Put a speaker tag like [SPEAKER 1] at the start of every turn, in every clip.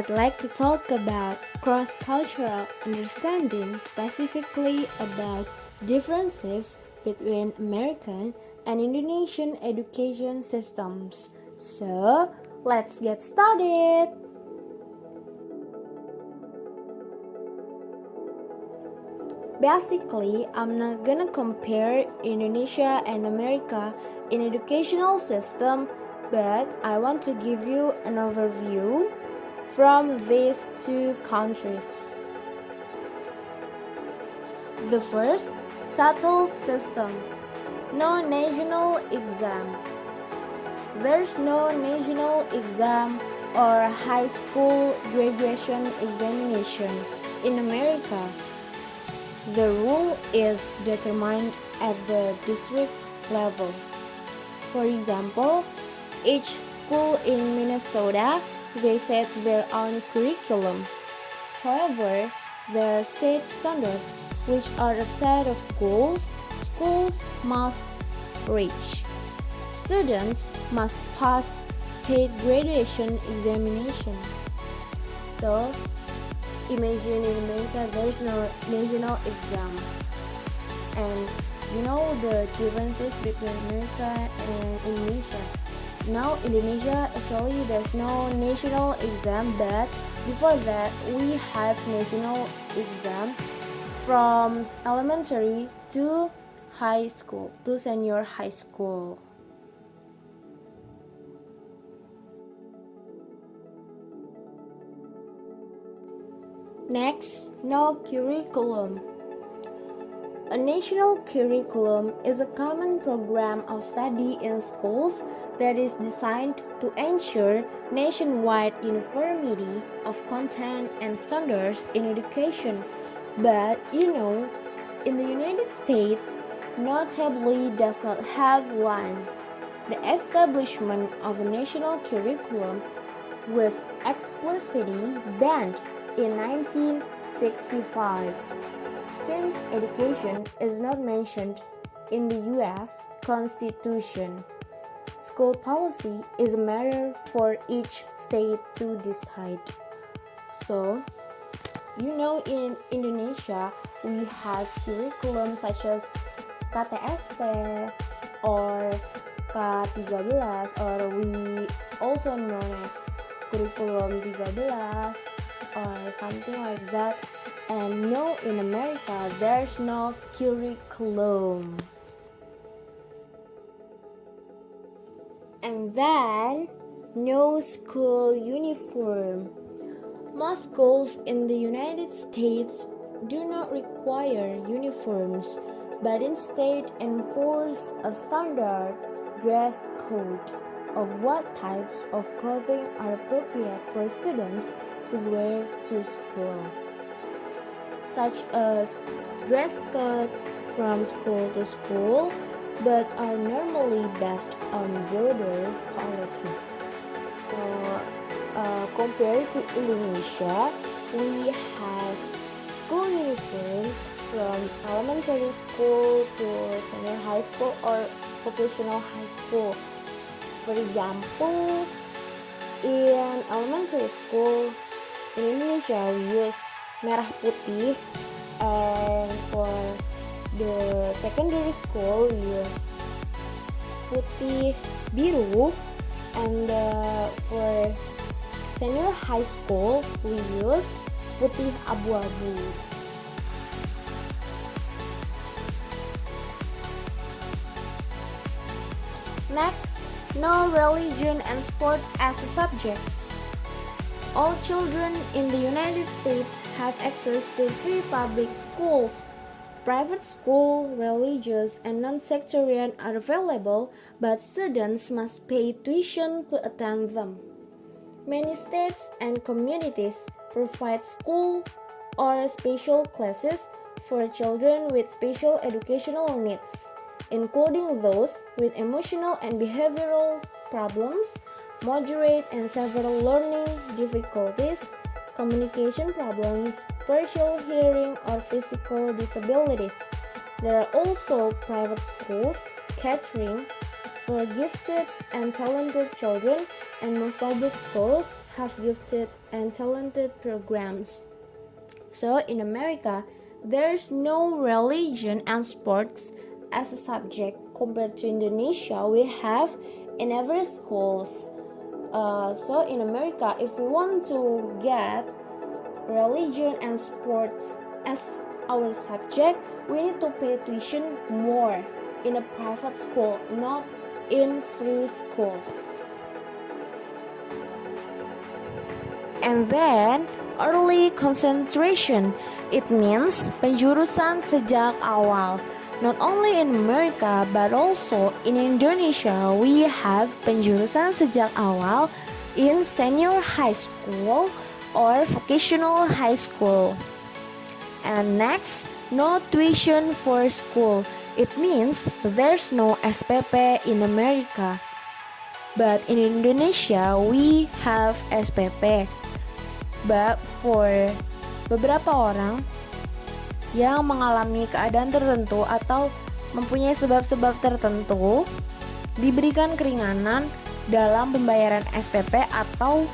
[SPEAKER 1] I'd like to talk about cross-cultural understanding, specifically about differences between American and Indonesian education systems. So, let's get started! Basically, I'm not gonna compare Indonesia and America in educational system, but I want to give you an overview from these two countries. The first, settled system. No national exam. There's no national exam or high school graduation examination in America. The rule is determined at the district level. For example, each school in Minnesota, they set their own curriculum. However, there are state standards, which are a set of goals schools must reach. Students must pass state graduation examination. So, imagine in America there is no national exam. And you know the differences between America and Indonesia. Now Indonesia actually there's no national exam, but before that we have national exam from elementary to high school, to senior high school. Next, no curriculum. A national curriculum is a common program of study in schools that is designed to ensure nationwide uniformity of content and standards in education. But in the United States, notably does not have one. The establishment of a national curriculum was explicitly banned in 1965. Since education is not mentioned in the U.S. Constitution, school policy is a matter for each state to decide. So, in Indonesia, we have curriculum such as KTSP or K13, or we also known as curriculum 13 or something like that. And no, in America, there's no curriculum. And then, no school uniform. Most schools in the United States do not require uniforms, but instead enforce a standard dress code of what types of clothing are appropriate for students to wear to school, such as dress code from school to school, but are normally based on broader policies. So, compared to Indonesia, we have school uniform from elementary school to senior high school or vocational high school. For example, in elementary school, in Indonesia we use merah putih, and for the secondary school we use putih biru, and for senior high school we use putih abu-abu. Next, no religion and sport as a subject. All children in the United States have access to free public schools. Private school, religious, and non-sectarian are available, but students must pay tuition to attend them. Many states and communities provide school or special classes for children with special educational needs, including those with emotional and behavioral problems, moderate and severe learning difficulties, communication problems, partial hearing, or physical disabilities. There are also private schools catering for gifted and talented children and most public schools have gifted and talented programs. So in America, there's no religion and sports as a subject compared to Indonesia. We have in every schools. So in America, if we want to get religion and sports as our subject, we need to pay tuition more in a private school, not in free school. And then early concentration, it means penjurusan sejak awal. Not only in America but also in Indonesia, we have penjurusan sejak awal in senior high school or vocational high school. And next, no tuition for school. It means there's no SPP in America. But in Indonesia, we have SPP. But for beberapa orang yang mengalami keadaan tertentu atau mempunyai sebab-sebab tertentu, diberikan keringanan dalam pembayaran SPP atau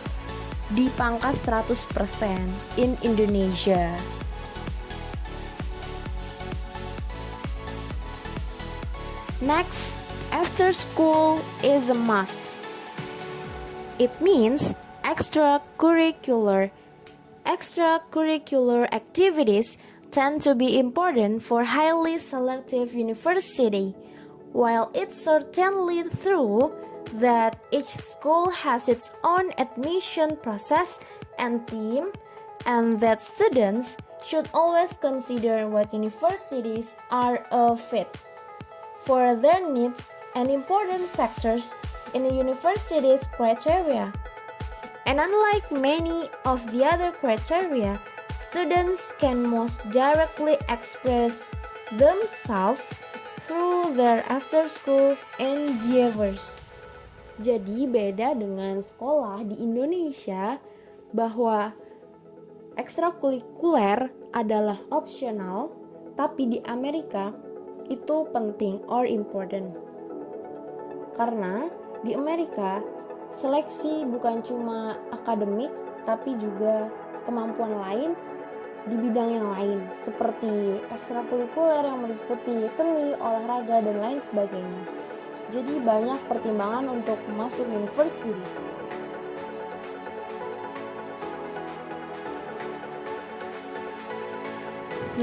[SPEAKER 1] dipangkas 100% in Indonesia. Next, after school is a must. It means extracurricular activities tend to be important for highly selective university. While it's certainly true that each school has its own admission process and team, and that students should always consider what universities are a fit for their needs and important factors in a university's criteria. And unlike many of the other criteria, students can most directly express themselves through their after-school endeavors. Jadi beda dengan sekolah di Indonesia bahwa ekstrakurikuler adalah optional, tapi di Amerika itu penting or important. Karena di Amerika seleksi bukan cuma akademik, tapi juga kemampuan lain di bidang yang lain, seperti ekstrakurikuler yang meliputi seni, olahraga, dan lain sebagainya. Jadi banyak pertimbangan untuk masuk university.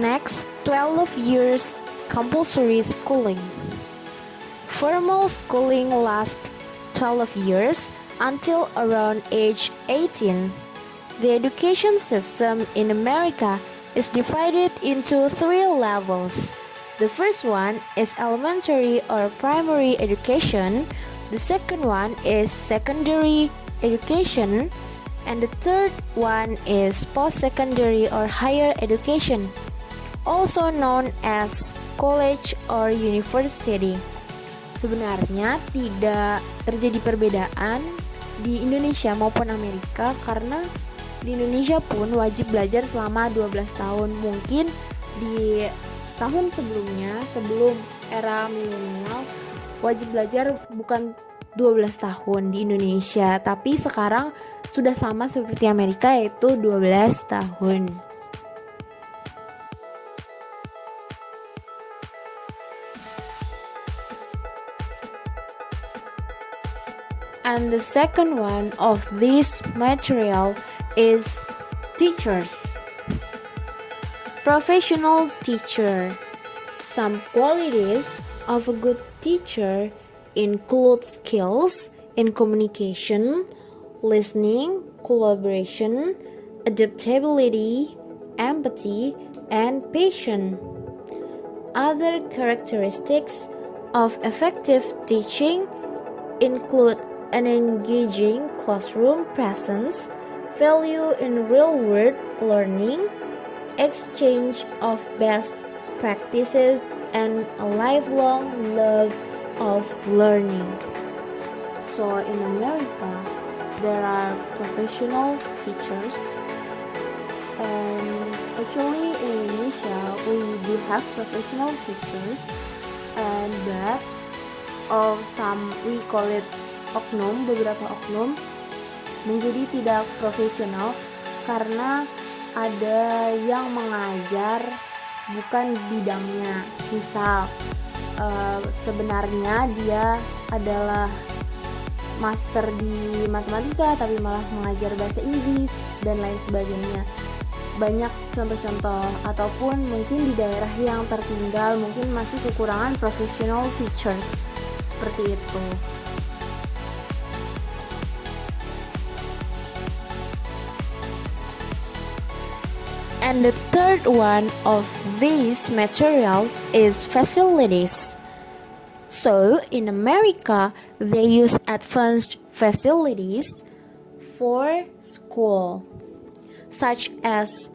[SPEAKER 1] Next, 12 years compulsory schooling. Formal schooling lasts 12 years until around age 18. The education system in America is divided into 3 levels. The first one is elementary or primary education. The second one is secondary education. And the third one is post-secondary or higher education, also known as college or university. Sebenarnya tidak terjadi perbedaan di Indonesia maupun Amerika karena di Indonesia pun wajib belajar selama 12 tahun. Mungkin di tahun sebelumnya, sebelum era milenial, wajib belajar bukan 12 tahun di Indonesia, tapi sekarang sudah sama seperti Amerika, yaitu 12 tahun. And the second one of this material is teachers. Professional teacher. Some qualities of a good teacher include skills in communication, listening, collaboration, adaptability, empathy, and patience. Other characteristics of effective teaching include an engaging classroom presence, value in real-world learning, exchange of best practices, and a lifelong love of learning. So in America, there are professional teachers, and actually in Indonesia we do have professional teachers, and but some we call it oknum, beberapa oknum menjadi tidak profesional karena ada yang mengajar bukan bidangnya. Misal sebenarnya dia adalah master di matematika tapi malah mengajar bahasa Inggris dan lain sebagainya. Banyak contoh-contoh, ataupun mungkin di daerah yang tertinggal mungkin masih kekurangan professional teachers seperti itu. And the third one of this material is facilities. So in America, they use advanced facilities for school, such as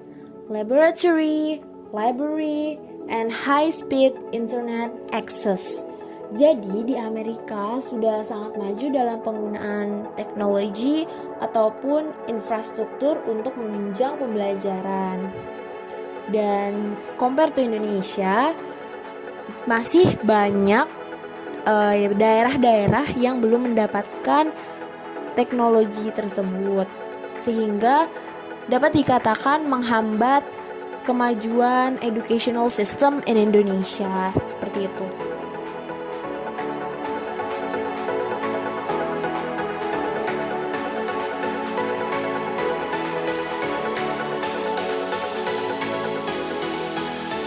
[SPEAKER 1] laboratory, library, and high-speed internet access. Jadi di Amerika sudah sangat maju dalam penggunaan teknologi ataupun infrastruktur untuk menunjang pembelajaran. Dan compare to Indonesia, masih banyak daerah-daerah yang belum mendapatkan teknologi tersebut, sehingga dapat dikatakan menghambat kemajuan educational system in Indonesia, seperti itu.